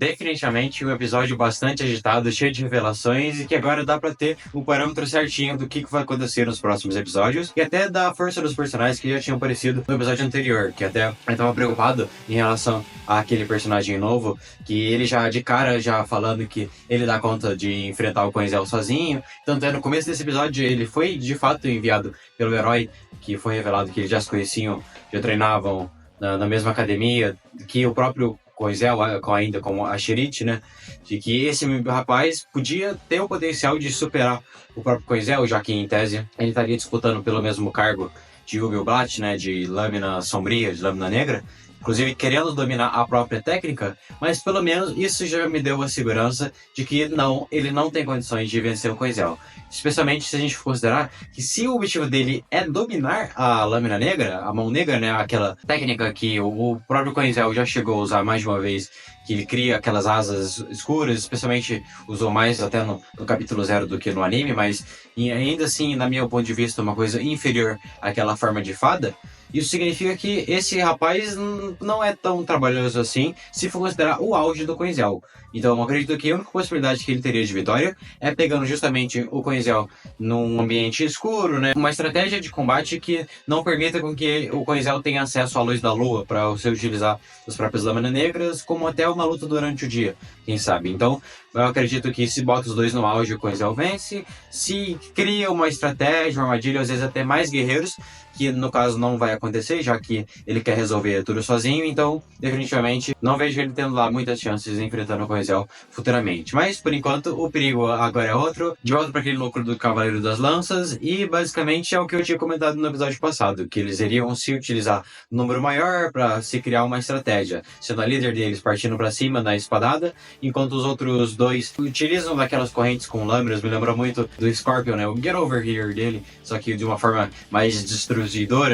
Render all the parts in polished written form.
definitivamente um episódio bastante agitado, cheio de revelações e que agora dá pra ter um parâmetro certinho do que vai acontecer nos próximos episódios e até da força dos personagens que já tinham aparecido no episódio anterior, que até eu tava preocupado em relação àquele personagem novo, que ele já de cara já falando que ele dá conta de enfrentar o Quenzel sozinho. Tanto é, no começo desse episódio ele foi de fato enviado pelo herói, que foi revelado que eles já se conheciam, já treinavam na mesma academia, que o próprio Quenzel, ainda como a Sherrit, né? De que esse rapaz podia ter o potencial de superar o próprio Quenzel, já que em tese ele estaria disputando pelo mesmo cargo de Ubelblat, né? De lâmina sombria, de lâmina negra. Inclusive querendo dominar a própria técnica, mas pelo menos isso já me deu a segurança de que não, ele não tem condições de vencer o Quenzel. Especialmente se a gente considerar que se o objetivo dele é dominar a lâmina negra, a mão negra, né, aquela técnica que o próprio Quenzel já chegou a usar mais de uma vez, que ele cria aquelas asas escuras, especialmente usou mais até no capítulo 0 do que no anime, mas ainda assim, na meu ponto de vista, uma coisa inferior àquela forma de fada. Isso significa que esse rapaz não é tão trabalhoso assim, se for considerar o auge do Quenzel. Então, eu acredito que a única possibilidade que ele teria de vitória é pegando justamente o Quenzel num ambiente escuro, né? Uma estratégia de combate que não permita com que o Quenzel tenha acesso à luz da lua para você utilizar as próprias lâminas negras, como até uma luta durante o dia, quem sabe. Então, eu acredito que se bota os dois no auge, o Quenzel vence. Se cria uma estratégia, uma armadilha, às vezes até mais guerreiros, que no caso não vai acontecer, já que ele quer resolver tudo sozinho, então definitivamente não vejo ele tendo lá muitas chances enfrentando o Quenzel futuramente. Mas por enquanto o perigo agora é outro, de volta para aquele núcleo do Cavaleiro das Lanças, e basicamente é o que eu tinha comentado no episódio passado, que eles iriam se utilizar um número maior para se criar uma estratégia, sendo a líder deles partindo para cima na espadada, enquanto os outros dois utilizam daquelas correntes com lâminas. Me lembrou muito do Scorpion, né, o Get Over Here dele, só que de uma forma mais destruidora,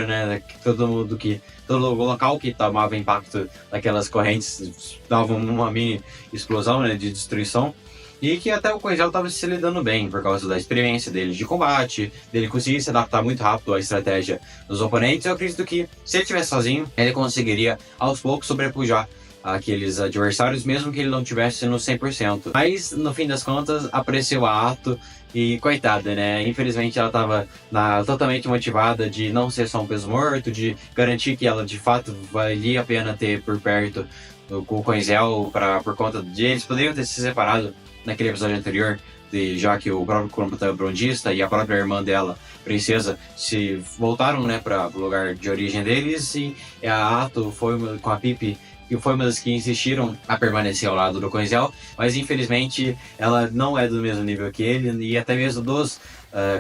né? Todo local que tomava impacto daquelas correntes dava uma mini explosão, né, de destruição. E que até o Quenzel estava se lidando bem por causa da experiência dele de combate, dele conseguir se adaptar muito rápido à estratégia dos oponentes. Eu acredito que se ele estivesse sozinho, ele conseguiria aos poucos sobrepujar aqueles adversários, mesmo que ele não tivesse no 100%. Mas, no fim das contas, apareceu a Ato e, coitada, né? Infelizmente, ela estava totalmente motivada de não ser só um peso morto, de garantir que ela, de fato, valia a pena ter por perto o Quenzel, por conta de eles poderiam ter se separado naquele episódio anterior, já que o próprio contrabandista e a própria irmã dela, princesa, se voltaram, né, para o lugar de origem deles, e a Ato foi com a Pipi, que foi uma das que insistiram a permanecer ao lado do Quenzel, mas infelizmente ela não é do mesmo nível que ele, e até mesmo dos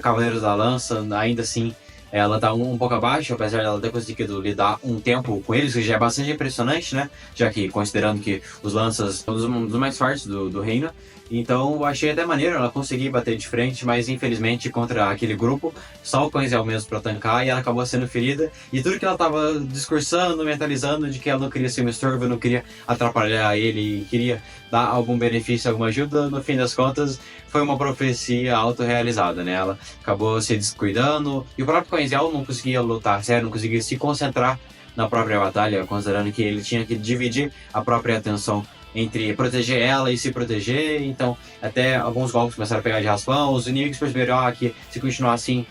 Cavaleiros da Lança, ainda assim ela tá um pouco abaixo, apesar dela ter conseguido lidar um tempo com eles, que já é bastante impressionante, né? Já que, considerando que os Lanças são dos mais fortes do reino. Então, eu achei até maneiro ela conseguir bater de frente, mas infelizmente contra aquele grupo, só o Quenzel mesmo pra tancar, e ela acabou sendo ferida. E tudo que ela tava discursando, mentalizando de que ela não queria ser um estorvo, não queria atrapalhar ele, e queria dar algum benefício, alguma ajuda, no fim das contas, foi uma profecia autorrealizada, né? Ela acabou se descuidando, e o próprio Quenzel não conseguia lutar sério, não conseguia se concentrar na própria batalha, considerando que ele tinha que dividir a própria atenção entre proteger ela e se proteger. Então até alguns golpes começaram a pegar de raspão, os inimigos perceberam que se continuar assim,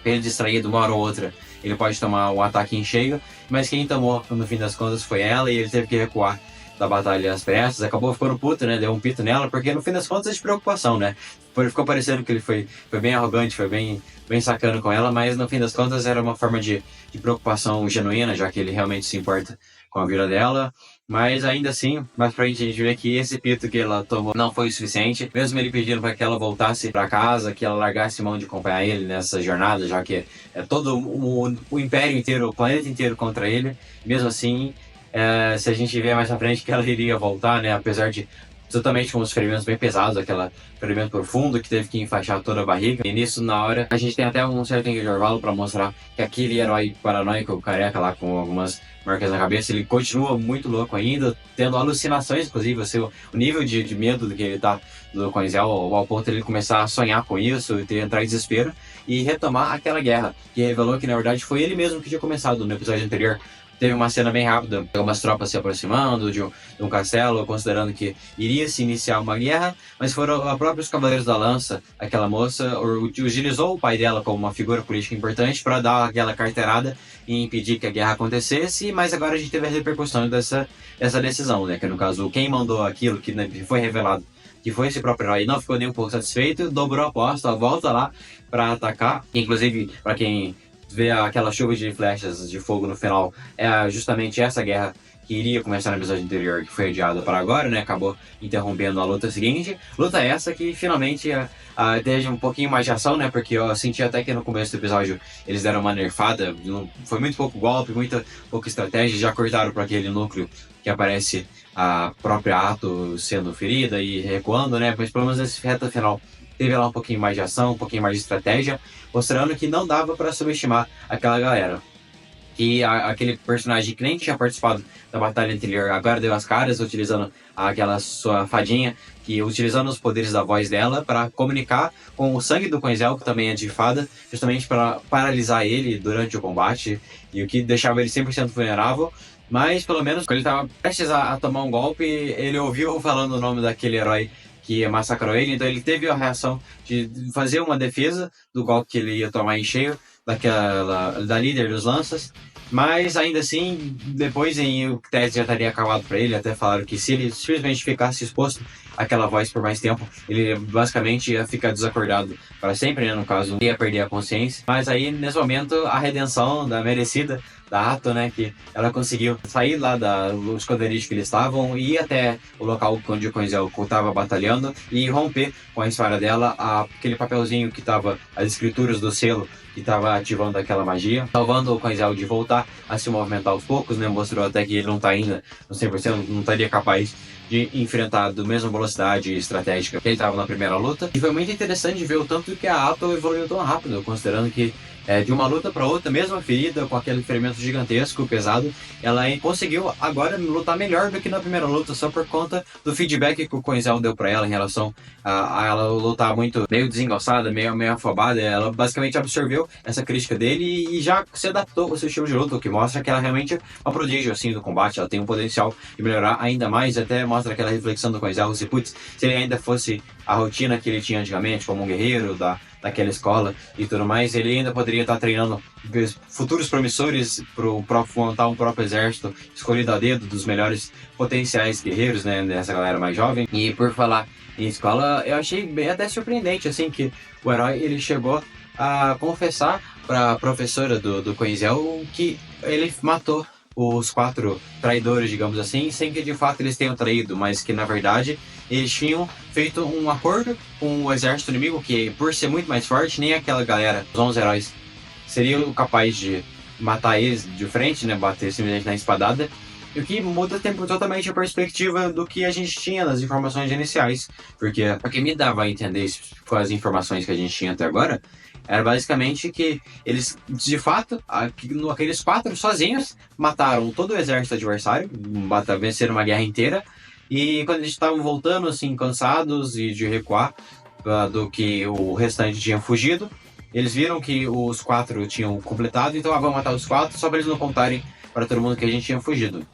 ele distraído uma hora ou outra, ele pode tomar um ataque em cheio, mas quem tomou no fim das contas foi ela, e ele teve que recuar da batalha às pressas, acabou ficando puto, né, deu um pito nela, porque no fim das contas é de preocupação, né, ficou parecendo que ele foi bem arrogante, foi bem sacano com ela, mas no fim das contas era uma forma de preocupação genuína, já que ele realmente se importa com a vida dela. Mas ainda assim, mais pra gente, a gente vê que esse pito que ela tomou não foi o suficiente, mesmo ele pedindo para que ela voltasse para casa, que ela largasse mão de acompanhar ele nessa jornada, já que é todo o império inteiro, o planeta inteiro contra ele. Mesmo assim, se a gente vê mais pra frente que ela iria voltar, né, apesar de totalmente com os ferimentos bem pesados, aquele ferimento profundo que teve que enfaixar toda a barriga. E nisso, na hora, a gente tem até um certo intervalo para mostrar que aquele herói paranoico, o careca lá com algumas marcas na cabeça, ele continua muito louco ainda, tendo alucinações, inclusive, o nível de medo do que ele tá do Quenzel, ao ponto de ele começar a sonhar com isso, entrar em desespero e retomar aquela guerra, que revelou que na verdade foi ele mesmo que tinha começado no episódio anterior, teve uma cena bem rápida, algumas tropas se aproximando de um castelo, considerando que iria se iniciar uma guerra, mas foram os próprios Cavaleiros da Lança, aquela moça, utilizou o pai dela como uma figura política importante para dar aquela carteirada e impedir que a guerra acontecesse, mas agora a gente teve a repercussão dessa decisão, né, que no caso, quem mandou aquilo que foi revelado que foi esse próprio herói, não ficou nem um pouco satisfeito, dobrou a aposta, volta lá para atacar. Inclusive, para quem vê aquela chuva de flechas de fogo no final, é justamente essa guerra que iria começar no episódio anterior, que foi adiada para agora, né? Acabou interrompendo a luta seguinte. Luta essa que finalmente teve um pouquinho mais de ação, né? Porque eu senti até que no começo do episódio eles deram uma nerfada, foi muito pouco golpe, muita pouca estratégia, já cortaram para aquele núcleo que aparece a própria Atto sendo ferida e recuando, né? Mas pelo menos nesse reta final teve lá um pouquinho mais de ação, um pouquinho mais de estratégia, mostrando que não dava para subestimar aquela galera. Que aquele personagem que nem tinha participado da batalha anterior agora deu as caras, utilizando aquela sua fadinha, que utilizando os poderes da voz dela para comunicar com o sangue do Coinzel, que também é de fada, justamente para paralisar ele durante o combate, e o que deixava ele 100% vulnerável. Mas pelo menos quando ele estava prestes a tomar um golpe, ele ouviu falando o nome daquele herói que massacrou ele, então ele teve a reação de fazer uma defesa do golpe que ele ia tomar em cheio da líder dos lanças. Mas ainda assim, depois o teste já estaria acabado para ele. Até falaram que se ele simplesmente ficasse exposto àquela voz por mais tempo, ele basicamente ia ficar desacordado para sempre, né? No caso, ia perder a consciência. Mas aí, nesse momento, a redenção da merecida da Atto, né? Que ela conseguiu sair lá do esconderijo que eles estavam e ir até o local onde o Coinzel estava batalhando e romper com a história dela aquele papelzinho que estava as escrituras do selo que estava ativando aquela magia, salvando o Coinzel de voltar a se movimentar aos poucos, né? Mostrou até que ele não está ainda no 100%, não estaria capaz de enfrentar da mesma velocidade estratégica que ele estava na primeira luta. E foi muito interessante ver o tanto que a Atto evoluiu tão rápido, considerando que de uma luta para outra, mesmo a ferida, com aquele ferimento gigantesco, pesado, ela conseguiu agora lutar melhor do que na primeira luta, só por conta do feedback que o Coinzel deu para ela em relação a ela lutar muito meio desengonçada, meio afobada. Ela basicamente absorveu essa crítica dele e já se adaptou ao seu estilo de luta, o que mostra que ela realmente é uma prodígio assim, do combate. Ela tem um potencial de melhorar ainda mais, até mostra aquela reflexão do Coinzel, se ele ainda fosse a rotina que ele tinha antigamente, como um guerreiro daquela escola e tudo mais, ele ainda poderia estar treinando futuros promissores para montar um próprio exército escolhido a dedo dos melhores potenciais guerreiros, né, dessa galera mais jovem. E por falar em escola, eu achei bem até surpreendente, assim, que o herói, ele chegou a confessar para a professora do Coinzel que ele matou os 4 traidores, digamos assim, sem que de fato eles tenham traído, mas que na verdade eles tinham feito um acordo com o exército inimigo, que por ser muito mais forte, nem aquela galera, os 11 heróis, seriam capazes de matar eles de frente, né, bater simplesmente na espadada, e o que muda totalmente a perspectiva do que a gente tinha nas informações iniciais, porque o que me dava a entender com as informações que a gente tinha até agora, era basicamente que eles, de fato, aqueles 4 sozinhos, mataram todo o exército adversário, venceram uma guerra inteira, e quando eles estavam voltando, assim, cansados e de recuar do que o restante tinha fugido, eles viram que os 4 tinham completado, então vamos matar os 4 só para eles não contarem para todo mundo que a gente tinha fugido.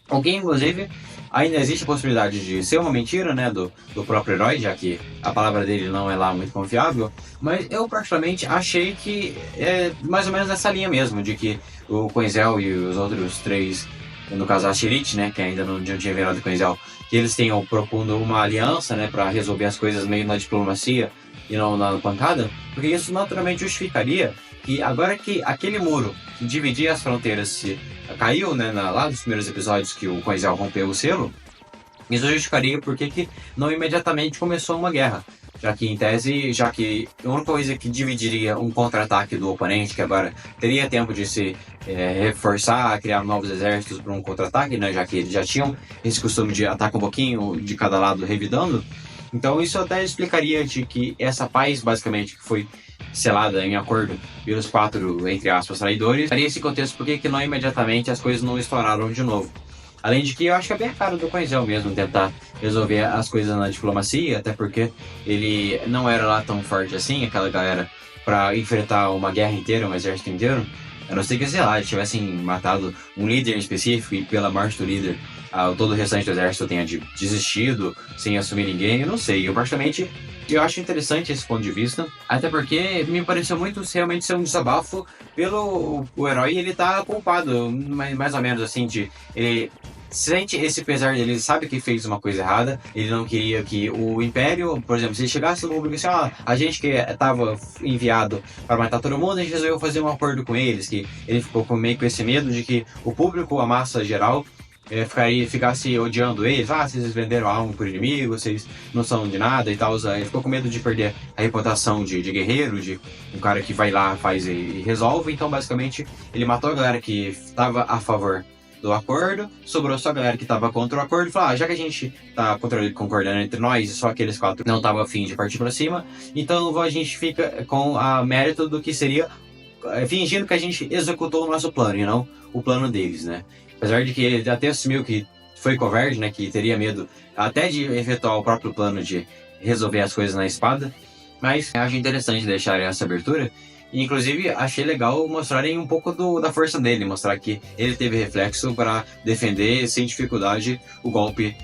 O que, inclusive, ainda existe a possibilidade de ser uma mentira, né, do próprio herói, já que a palavra dele não é lá muito confiável, mas eu particularmente achei que é mais ou menos nessa linha mesmo, de que o Coinzel e os outros 3, no caso a Shirit, né, que ainda não tinha virado Coinzel, que eles tenham propondo uma aliança, né, para resolver as coisas meio na diplomacia e não na pancada, porque isso naturalmente justificaria que agora que aquele muro que dividia as fronteiras se caiu, né, lá dos primeiros episódios que o Coinzel rompeu o selo, isso justificaria porque que não imediatamente começou uma guerra, já que em tese, já que a única coisa que dividiria um contra-ataque do oponente, que agora teria tempo de se reforçar, criar novos exércitos para um contra-ataque, né, já que eles já tinham esse costume de atacar um pouquinho de cada lado revidando, então isso até explicaria de que essa paz, basicamente, que foi selada em acordo pelos 4, entre aspas, traidores, daria esse contexto porque que não imediatamente as coisas não estouraram de novo. Além de que eu acho que é bem a cara do Coinzel mesmo tentar resolver as coisas na diplomacia, até porque ele não era lá tão forte assim, aquela galera, para enfrentar uma guerra inteira, um exército inteiro. A não ser que, sei lá, tivessem matado um líder em específico e pela morte do líder, todo o restante do exército tenha desistido sem assumir ninguém, eu não sei. Eu, particularmente, eu acho interessante esse ponto de vista, até porque me pareceu muito realmente ser um desabafo pelo o herói, ele tá culpado, mais ou menos assim, ele sente esse pesar dele, ele sabe que fez uma coisa errada, ele não queria que o Império, por exemplo, se ele chegasse no público assim, a gente que estava enviado para matar todo mundo, a gente resolveu fazer um acordo com eles, que ele ficou meio com esse medo de que o público, a massa geral, ficasse odiando eles, vocês venderam a alma por inimigo, vocês não são de nada e tal. Ele ficou com medo de perder a reputação de guerreiro, de um cara que vai lá, faz e resolve. Então, basicamente, ele matou a galera que estava a favor do acordo, sobrou só a galera que estava contra o acordo e falou, já que a gente tá concordando entre nós e só aqueles 4 não estavam afim de partir para cima, então a gente fica com a mérito do que seria fingindo que a gente executou o nosso plano e não o plano deles, né? Apesar de que ele até assumiu que foi covarde, né? Que teria medo até de efetuar o próprio plano de resolver as coisas na espada. Mas eu acho interessante deixar essa abertura. E, inclusive, achei legal mostrarem um pouco da força dele. Mostrar que ele teve reflexo para defender sem dificuldade o golpe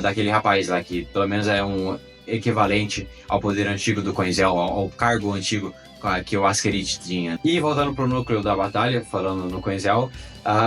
daquele rapaz lá. Que pelo menos é um equivalente ao poder antigo do Coinzel, ao cargo antigo que o Askerit tinha. E voltando pro núcleo da batalha, falando no Coinzel,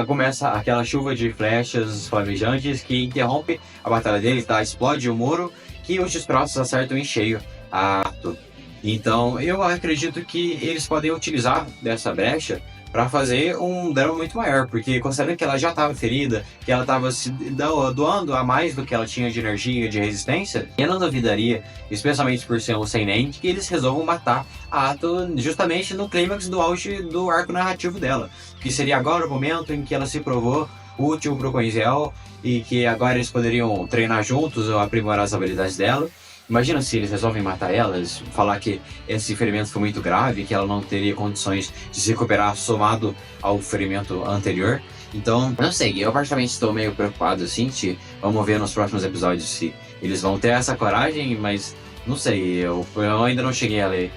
começa aquela chuva de flechas flamejantes que interrompe a batalha dele, explode o muro, que os destroços acertam em cheio a Ato. Então eu acredito que eles podem utilizar dessa brecha para fazer um drama muito maior, porque considerando que ela já estava ferida, que ela estava se doando a mais do que ela tinha de energia e de resistência, eu não duvidaria, especialmente por ser um seinen, que eles resolvam matar a Ato justamente no clímax do auge do arco narrativo dela, que seria agora o momento em que ela se provou útil pro Coinzel e que agora eles poderiam treinar juntos ou aprimorar as habilidades dela. Imagina se eles resolvem matar elas, falar que esse ferimento foi muito grave, que ela não teria condições de se recuperar somado ao ferimento anterior. Então, não sei, eu particularmente estou meio preocupado assim, vamos ver nos próximos episódios se eles vão ter essa coragem, mas não sei, eu ainda não cheguei a ler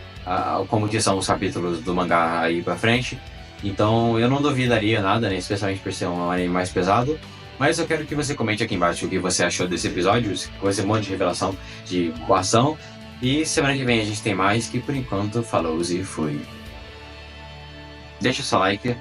como que são os capítulos do mangá aí pra frente. Então eu não duvidaria nada, né, especialmente por ser um anime mais pesado. Mas eu quero que você comente aqui embaixo o que você achou desse episódio, com esse monte de revelação de coação. E semana que vem a gente tem mais, que por enquanto falou e fui. Deixa o seu like,